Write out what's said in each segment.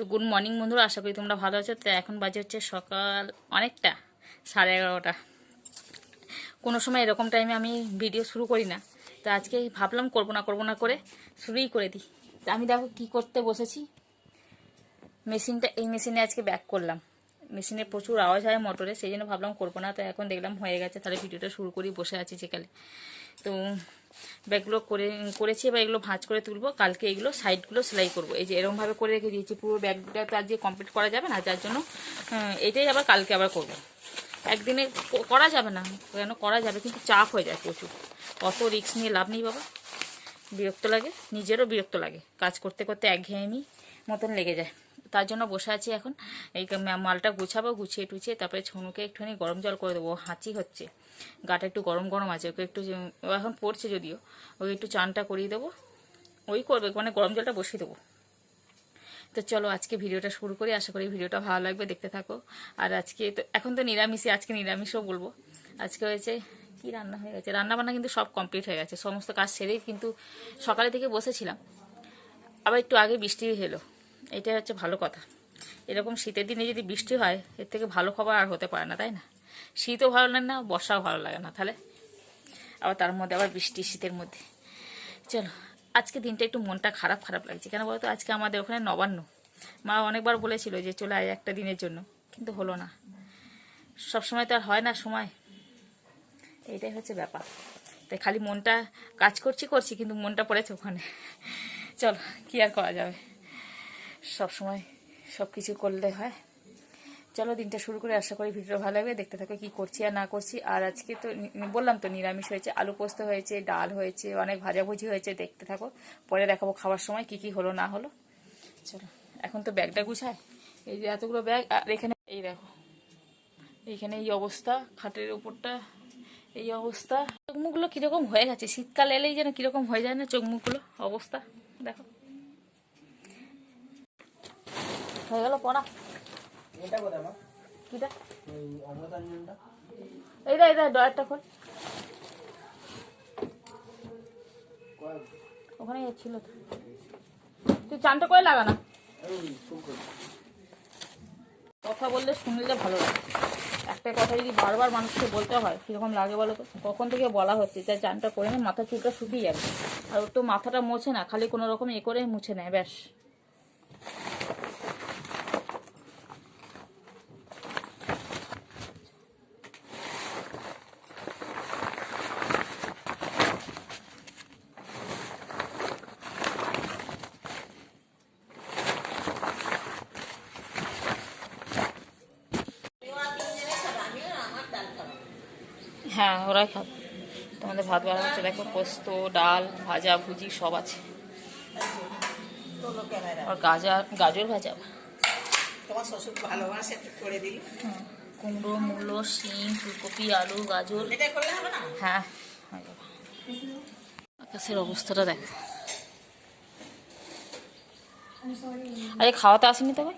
তো good morning বন্ধুরা, আশা করি তোমরা ভালো আছো। তো এখন বাজে হচ্ছে সকাল অনেকটা 11:30। কোনো সময় এরকম টাইমে আমি ভিডিও শুরু করি না, তো আজকে ভাবলাম করবো না করে শুরুই করে দিই। তো আমি দেখো কি করতে বসেছি, এই মেশিনে আজকে ব্যাক করলাম। মেশিনে প্রচুর আওয়াজ হয় মোটরে, সেই জন্য ভাবলাম করবো না। তো এখন দেখলাম হয়ে গেছে, তাহলে ভিডিওটা শুরু করি। বসে আছি সেকালে, তো ব্যাগগুলো করেছি। এবার এগুলো ভাঁজ করে তুলবো। কালকে এগুলো সাইডগুলো সেলাই করবো। এই যে এরকমভাবে করে রেখে দিয়েছি। পুরো ব্যাগটা তো আজকে কমপ্লিট করা যাবে না, যার জন্য এটাই আবার কালকে আবার করবো। একদিনে করা যাবে না, কেন করা যাবে, কিন্তু চাপ হয়ে যায় প্রচুর। অত রিস্ক নিয়ে লাভ নেই বাবা, বিরক্ত লাগে, নিজেরও বিরক্ত লাগে। কাজ করতে করতে একঘেয়েমি মতন লেগে যায়। তার জন্য বসে আছি এখন। এই মালটা গুছাবো, গুছিয়ে টুছিয়ে তারপরে ছনুকে একটুখানি গরম জল করে দেবো। হাঁচি হচ্ছে, গাটা একটু গরম গরম আছে। ওকে একটু, এখন পড়ছে যদিও, ওকে একটু চানটা করিয়ে দেবো। ওই করবে, মানে গরম জলটা বসিয়ে দেবো। তো চলো আজকে ভিডিওটা শুরু করি। আশা করি ভিডিওটা ভালো লাগবে, দেখতে থাকো। আর আজকে তো এখন তো নিরামিষই, আজকে নিরামিষও বলবো। আজকে হয়েছে কি রান্না হয়ে গেছে, রান্নাবান্না কিন্তু সব কমপ্লিট হয়ে গেছে, সমস্ত কাজ সেরেই কিন্তু সকালে থেকে বসেছিলাম। আবার একটু আগে বৃষ্টি হলো, এটাই হচ্ছে ভালো কথা। এরকম শীতের দিনে যদি বৃষ্টি হয়, এর থেকে ভালো খবর আর হতে পারে না, তাই না? শীতও ভালো লাগে না, বর্ষাও ভালো লাগে না, তাহলে আবার তার মধ্যে আবার বৃষ্টি, শীতের মধ্যে। চলো, আজকে দিনটা একটু মনটা খারাপ খারাপ লাগছে। কেন বলতো, আজকে আমাদের ওখানে নবান্ন। মা অনেকবার বলেছিল যে চলে আয় একটা দিনের জন্য, কিন্তু হলো না। সবসময় তো আর হয় না সময়, এইটাই হচ্ছে ব্যাপার। তাই খালি মনটা কাজ করছি, কিন্তু মনটা পড়েছে ওখানে। চলো, কি আর করা যাবে, সব সময় সব কিছু করলে হয়। চলো দিনটা শুরু করে, আশা করি ভিডিও ভালো লাগবে, দেখতে থাকো কি করছি আর না করছি। আর আজকে তো বললাম তো নিরামিষ হয়েছে, আলু পোস্ত হয়েছে, ডাল হয়েছে, অনেক ভাজাভুজি হয়েছে। দেখতে থাকো, পরে দেখাবো খাওয়ার সময় কি কি হলো না হলো। চলো, এখন তো ব্যাগটা গুছায়। এই যে এতগুলো ব্যাগ, আর এখানে এই দেখো, এইখানে এই অবস্থা, খাটের উপরটা এই অবস্থা। চোখ মুখগুলো কিরকম হয়ে গেছে, শীতকাল এলেই যেন কিরকম হয়ে যায় না চোখ মুখগুলো, অবস্থা দেখো। হয়ে গেল পড়া। কিটা এইটা ডয়ারটা খোল, ওখানে ছিল তো। তুই চানটা করে লাগা না, কথা বললে শুনলে ভালো লাগে। একটা কথা যদি বারবার মানুষকে বলতে হয় কীরকম লাগে বলো তো। কখন থেকে বলা হচ্ছে যে চানটা করে নে, মাথা চুলটা শুকিয়ে যাবে। আর ওর তো মাথাটা মোছে না, খালি কোনো রকম করে মুছে নেয়, ব্যাস। হ্যাঁ, ওরাই খাবে। তোমাদের ভাত বাড়া হচ্ছে, দেখো পোস্ত, ডাল, ভাজা ভুজি সব আছে। আর গাজর ভাজা, তোমার শ্বশুর ভালোবাসে করে দিই। কুমড়ো, মূলো, শিম, ফুলকপি, আলু, গাজর। এটা করলে হবে না? হ্যাঁ, আকাশের অবস্থাটা দেখ। আরে খাওয়াতে আসেনি তবে।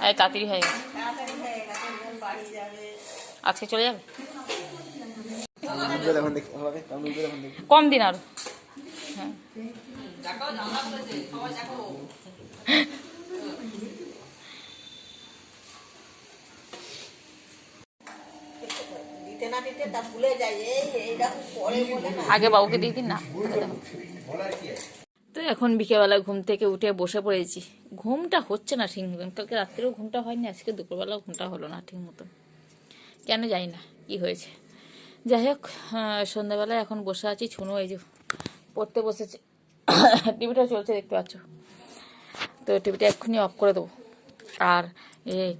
আরে তাড়াতাড়ি হয়ে গেছে, আজকে চলে যাবে। কম দিন আরো। হ্যাঁ, আগে বাবুকে দিয়ে দিন না। তো এখন বিকেলবেলা ঘুম থেকে উঠে বসে পড়েছি। ঘুমটা হচ্ছে না ঠিক মতন, কালকে রাত্রেও ঘুমটা হয়নি, আজকে দুপুরবেলাও ঘুমটা হলো না ঠিক মতন, কেন জানি না কি হয়েছে। যাই হোক, সন্ধ্যাবেলায় এখন বসে আছি। ছুনু এই যে পড়তে বসেছে, টিভিটা চলছে দেখতে পাচ্ছ। তো টিভিটা এক্ষুনি অফ করে দেবো। আর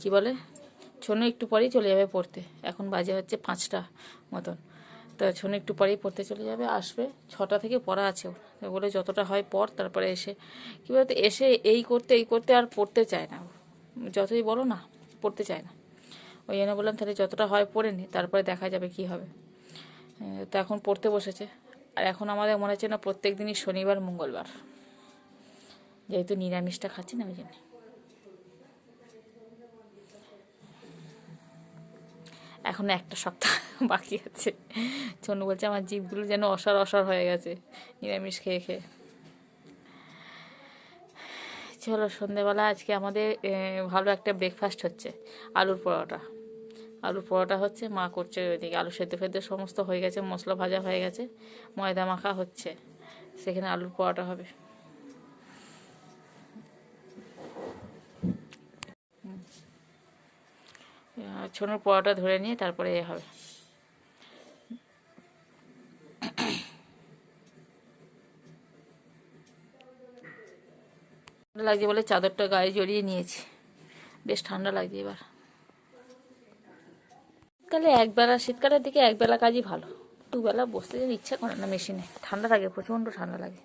কি বলে, ছনু একটু পরেই চলে যাবে পড়তে। এখন বাজে হচ্ছে 5টা মতন। তো ছনু একটু পরেই পড়তে চলে যাবে, আসবে 6টা থেকে পড়া আছে ওর। বলে যতটা হয় পর, তারপরে এসে কী বলতে, এসে এই করতে আর পড়তে চায় না। যতই বলো না, পড়তে চায় না। ওই জন্য বললাম তাহলে যতটা হয় পড়ে নি, তারপরে দেখা যাবে কি হবে। তো এখন পড়তে বসেছে। আর এখন আমাদের মনে হচ্ছে না প্রত্যেক দিনই শনিবার মঙ্গলবার, যেহেতু নিরামিষটা খাচ্ছি না ওই জন্য। এখন একটা সপ্তাহ বাকি আছে। ছনু বলছে আমার জিভগুলো যেন অসার অসার হয়ে গেছে নিরামিষ খেয়ে খেয়ে। ইচ্ছে হলো সন্ধেবেলা আজকে আমাদের ভালো একটা ব্রেকফাস্ট হচ্ছে, আলুর পরোটা। আলুর পরোটা হচ্ছে, মা করছে ওইদিকে, আলু সেদ্ধ ফেদ্ধ সমস্ত হয়ে গেছে, মশলা ভাজা হয়ে গেছে, ময়দা মাখা হচ্ছে, সেখানে আলুর পরোটা হবে। ছোনোর পরোটা ধরে নিয়ে তারপরে এ হবে। ঠান্ডা লাগছে বলে চাদরটা গায়ে জড়িয়ে নিয়েছি, বেশ ঠান্ডা লাগছে এবার। শীতকালের দিকে একবেলা কাজই ভালো, দুবেলা বসতে যেন ইচ্ছা করে না মেশিনে, ঠান্ডা লাগে, প্রচণ্ড ঠান্ডা লাগে।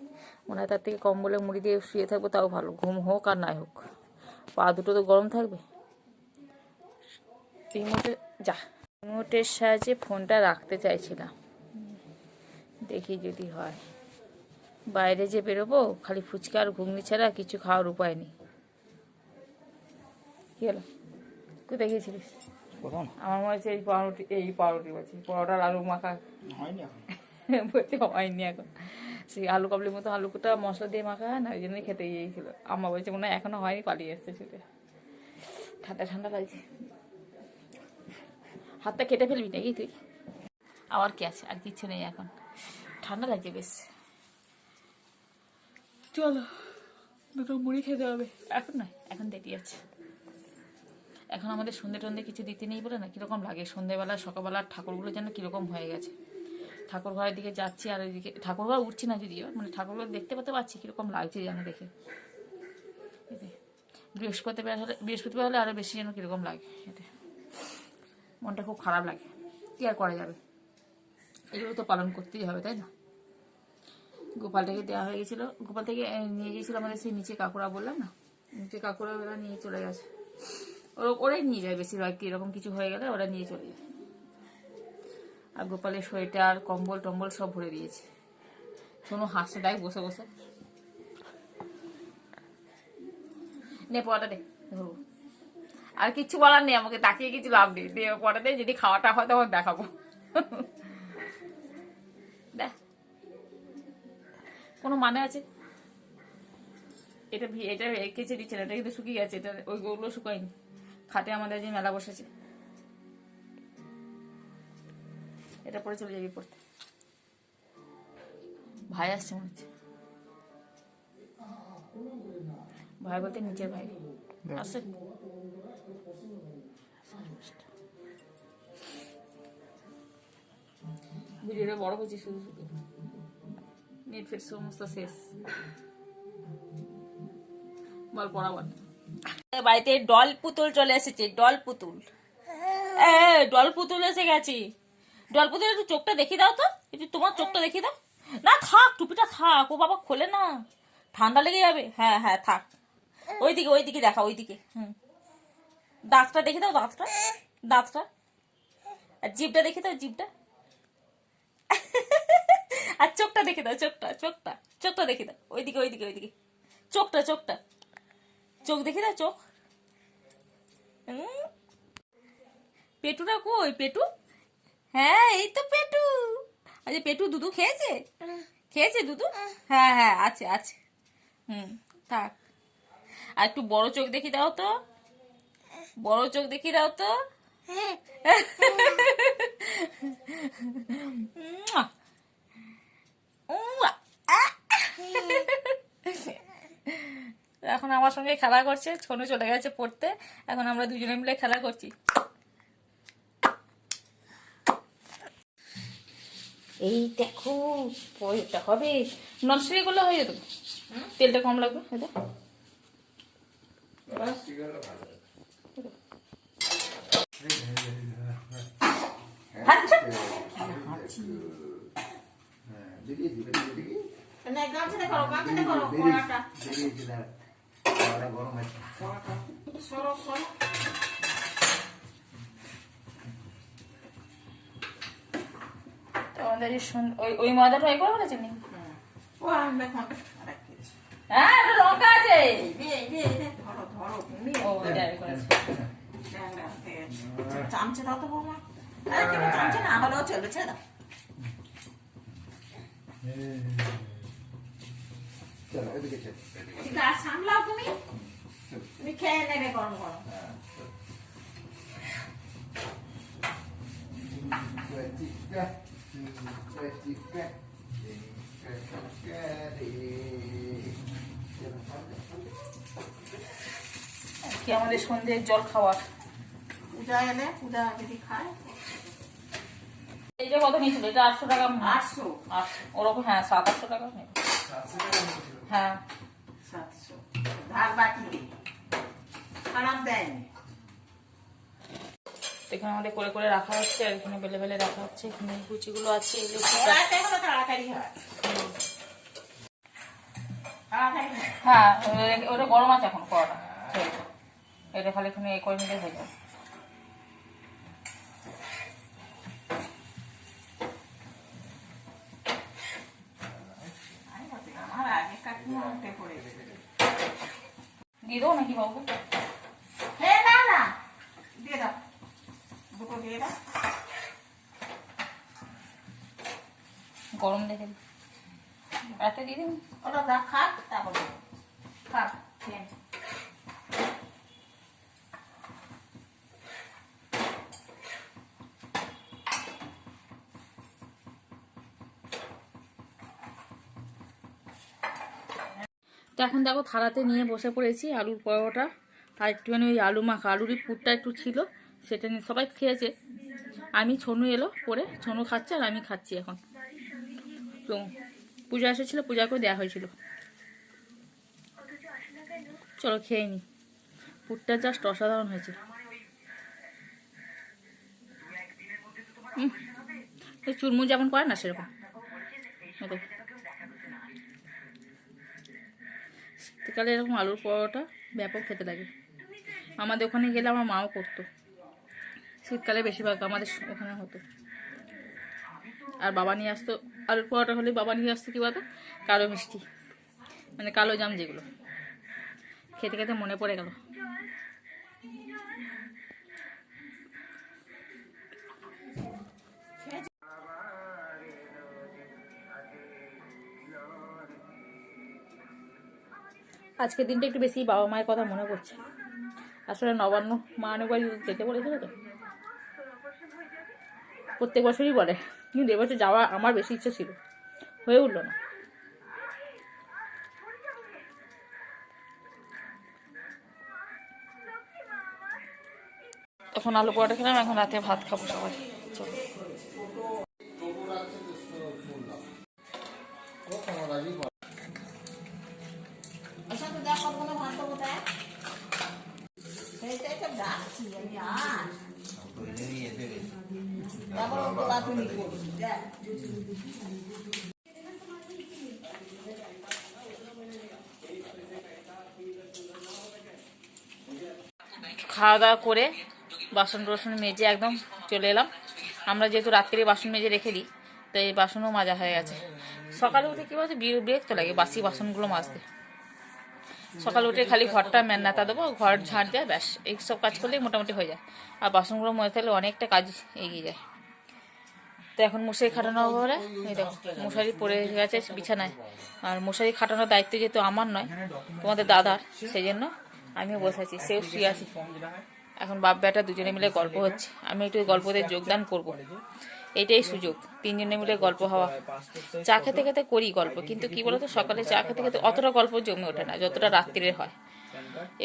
মনে হয় তার থেকে কম্বলে মুড়ি দিয়ে শুয়ে থাকবো তাও ভালো, ঘুম হোক আর নাই হোক, পা দুটো তো গরম থাকবে। রিমোটের সাহায্যে ফোনটা রাখতে চাইছিলাম, দেখি যদি হয়। বাইরে যে বেরোবো, খালি ফুচকা আর ঘুগনি ছাড়া কিছু খাওয়ার উপায় নেই। কি হলো, কোথায় গিয়েছিলিস? আমার মনে হচ্ছে এই পাউরুটি বলছি, পরোটার আলু মাখা হয়নি এখন, বলছি হয়নি এখন। সেই আলু কাবলির মতো আলুটা মশলা দিয়ে মাখা হয় না, ওই জন্যই খেতে গিয়েছিল। আম্মা বলছে মনে হয় এখনো হয়নি, পালিয়ে এসছে ছুটে। ঠান্ডা ঠান্ডা লাগছে, হাতটা কেটে ফেলবি নাকি তুই? আবার কি আছে, আর কিচ্ছু নেই এখন, ঠান্ডা লাগছে বেশ। চলো দুটো মুড়ি খেতে হবে, এখন নয়, এখন দেরি আছে। এখন আমাদের সন্ধে টন্ধে কিছু দিতে নেই বলে না কীরকম লাগে, সন্ধেবেলা সকালবেলার ঠাকুরগুলো যেন কীরকম হয়ে গেছে। ঠাকুর ঘরের দিকে যাচ্ছি আর ওইদিকে ঠাকুর ঘর উঠছি না যদিও, মানে ঠাকুরঘর দেখতে পেতে পারছি কীরকম লাগছে যেন দেখে। বৃহস্পতিবার হলে আরও বেশি যেন কীরকম লাগে, এতে মনটা খুব খারাপ লাগে। কী আর করা যাবে, এগুলো তো পালন করতেই হবে, তাই না? গোপালটাকে দেওয়া হয়ে গেছিলো, গোপাল থেকে নিয়ে গিয়েছিলো আমাদের সেই নিচে কাকুরা, বললাম না, নিচে কাকুরা ওরা নিয়ে চলে গেছে। ওরাই নিয়ে যায় বেশিরভাগ, এরকম কিছু হয়ে গেলে ওরা নিয়ে চলে যায়। আর গোপালের সোয়েটার কম্বল টম্বল সব ভরে দিয়েছে। শোনো হাসতে দেয় বসে বসে, নে পড়াটা দে ধরবো। আর কিচ্ছু বলার নেই, আমাকে তাকিয়ে কিছু লাভ নেই, দিয়ে পড়া দে, যদি খাওয়াটা হয় তখন দেখাবো। দেখ কোনো মানে আছে? এটা কেচে দিচ্ছে না, এটা কিন্তু শুকিয়ে গেছে, এটা ওইগুলো শুকায়নি। খাটে আমাদের যে মেলা বসেছে, এটা পরে চলে যাবি পড়তে। ভাই আসছে মনে হচ্ছে, ভাই বলতে নিচের ভাই আসছে। ভিডিওটা বড় হচ্ছে শুধু শুধু, নেট ফেট সমস্ত শেষ, বল পড়াবার। বাড়িতে ডল পুতুল চলে এসেছে, ডল পুতুল, ডল পুতুল এসে গেছে। ডল পুতুল একটু চোখটা দেখিয়ে দাও তো, একটু তোমার চোখটা দেখিয়ে দাও না। থাক, টুপিটা থাক, ও বাবা খোলে না, ঠান্ডা লেগে যাবে। হ্যাঁ হ্যাঁ থাক, ওইদিকে দেখা, ওইদিকে। দাঁতটা দেখে দাও, দাঁতটা আর জিভটা দেখে দাও, জিভটা আর চোখটা দেখে দাও, চোখটা দেখে দাও, ওইদিকে চোখটা চোখ দেখে দাও, চোখ। পেটুটা কই, পেটু? হ্যাঁ এই তো পেটু। আচ্ছা পেটু দুধু খেয়েছে দুধু? হ্যাঁ হ্যাঁ আছে। থাক। আর একটু বড় চোখ দেখি দাও তো, এখন আমার সঙ্গে খেলা করছে, ছোনো চলে গেছে পড়তে, এখন আমরা দুজনে মিলে খেলা করছি। এই দেখো পয়টা হবে, ননস্টিক করলে হয়ে যেত, তেলটা কম লাগবে। ওই ময়দাটা এ করে বলেছেন হ্যাঁ, লঙ্কা আছে। চামচে দাও তো বৌমা, চামচে না হলেও চলবে, ছেড়ে দাও। চলো এদিকে চল। ঠিক আছে সামলাও তুমি তুমি খেয়ে নেবে গরম গরম হ্যাঁ, চল। চিকা, চিকা, চিকা, চিকা, চিকা রে। চলো, কি আমাদের সন্ধ্যের জল খাওয়ার। পূজা এলে পূজা যদি খায় এইটা কত নিয়েছিল? এটা 800 টাকা মনে হয়। 800 800 ওরকম, হ্যাঁ 700-800 টাকা নেবে। 700 টাকা নিয়েছিল। হ্যাঁ 700 ধার বাকি নেই খারাপ দেয়নি এখানে আমাদের করে করে রাখা হচ্ছে, আর এখানে বেলে বেলে রাখা হচ্ছে। এখানে কুচিগুলো আছে, এগুলো ঠিক আছে। ওরাতে হলো তাড়াতাড়ি হয় তাড়াতাড়ি হয় হ্যাঁ ওটা গরম আছে এখন করাটা। ঠিক আছে, এটা খালি এখানে এ করে নিলে হয়ে যাবে। আমার আগে কাকিমা উঠে পড়ে গেছে দিয়ে দেবো নাকি বাবু? হে না না দিয়ে দাও দুটো দিয়ে দাও গরম দেখে রাতে দিয়ে দিন। ওটা দা খাক তারপরে খাক খেয়ে নে। তো এখন দেখো থালাতে নিয়ে বসে পড়েছি আলুর পরোটা, আর একটুখানি ওই আলু মাখা, আলুরই পুরটা একটু ছিল সেটা নিয়ে সবাই খেয়েছে। আমি ছনু এলো পরে, ছনু খাচ্ছে আর আমি খাচ্ছি এখন। তো পূজা এসেছিলো, পূজাকেও দেওয়া হয়েছিল। চলো খেয়ে নি, পুরটা জাস্ট অসাধারণ হয়েছে। এই চুরমুর যেমন করে না সেরকম। এই দেখো। শীতকালে এরকম আলুর পরোটা ব্যাপক খেতে লাগে। আমাদের ওখানে গেলে আমার মাও করতো, শীতকালে বেশিরভাগ আমাদের ওখানে হতো। আর বাবা নিয়ে আসতো, আলুর পরোটা হলে বাবা নিয়ে আসতো কী বলতো, কালো মিষ্টি, মানে কালো জাম যেগুলো। খেতে খেতে মনে পড়ে গেল। আজকের দিনটা একটু বেশি বাবা মায়ের কথা মনে পড়ছে। আসলে নবান্ন মা অনেক বাড়ি যেতে বলেছিল তো, প্রত্যেক বছরই বলে, কিন্তু এবছর যাওয়া আমার বেশি ইচ্ছে ছিল, হয়ে উঠলো না। তখন আলু পরোটা খেলাম, এখন রাতে ভাত খাবো সবাই। চলো আচ্ছা তো দেখো কোনো ভাত কোথায় সেইটাই তো ডাকছি আমি আর তারপর তোলা তুমি করবি দেখ খাওয়া দাওয়া করে বাসন টাসন মেজে একদম চলে এলাম। আমরা যেহেতু রাত্রে বাসন মেজে রেখে দিই, তো এই বাসনও মাজা হয়ে গেছে। সকালে উঠে কী বলতো বিরক্ত লাগে বাসি বাসনগুলো মাজতে। সকালে উঠে খালি ঘরটা মেন্নাতা দেবো, ঘর ঝাড় দেয়, ব্যাস এইসব কাজ করলেই মোটামুটি হয়ে যায়। আর বাসনগুলো মজে থাকলে অনেকটা কাজ এগিয়ে যায়। তো এখন মশারি খাটানো পরে এই দেখো মশারি পড়ে গেছে বিছানায়। আর মশারি খাটানোর দায়িত্ব যেহেতু আমার নয়, তোমাদের দাদার, সেই জন্য আমিও বসে আছি, সেও শুয়ে আছি। এখন বাপ বেটা দুজনে মিলে গল্প হচ্ছে, আমি একটু গল্পতে যোগদান করব। এইটাই সুযোগ, তিনজনে মিলে গল্প হওয়া। চা খেতে খেতে করি গল্প, কিন্তু কি বলতো সকালে চা খেতে খেতে অতটা গল্প জমে ওঠে না যতটা রাত্রিরে হয়।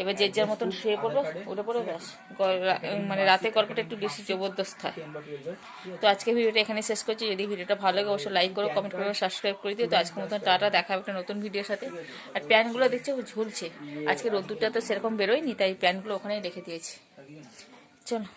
এবার যে যার মতন শুয়ে পড়বে, উঠে পড়বে, ব্যাস মানে রাতে গল্পটা একটু বেশি জবরদস্ত হয়। তো আজকে ভিডিওটা এখানে শেষ করছি। যদি ভিডিওটা ভালো লাগে অবশ্যই লাইক করো, কমেন্ট করো, সাবস্ক্রাইব করে দিও। তো আজকের মতন টাটা, দেখা হবে একটা নতুন ভিডিওর সাথে। আর প্যানগুলো দেখছো ঝুলছে, আজকে রোদ্দুরটা তো সেরকম বেরোয়নি, তাই প্যানগুলো ওখানেই রেখে দিয়েছি। চলো।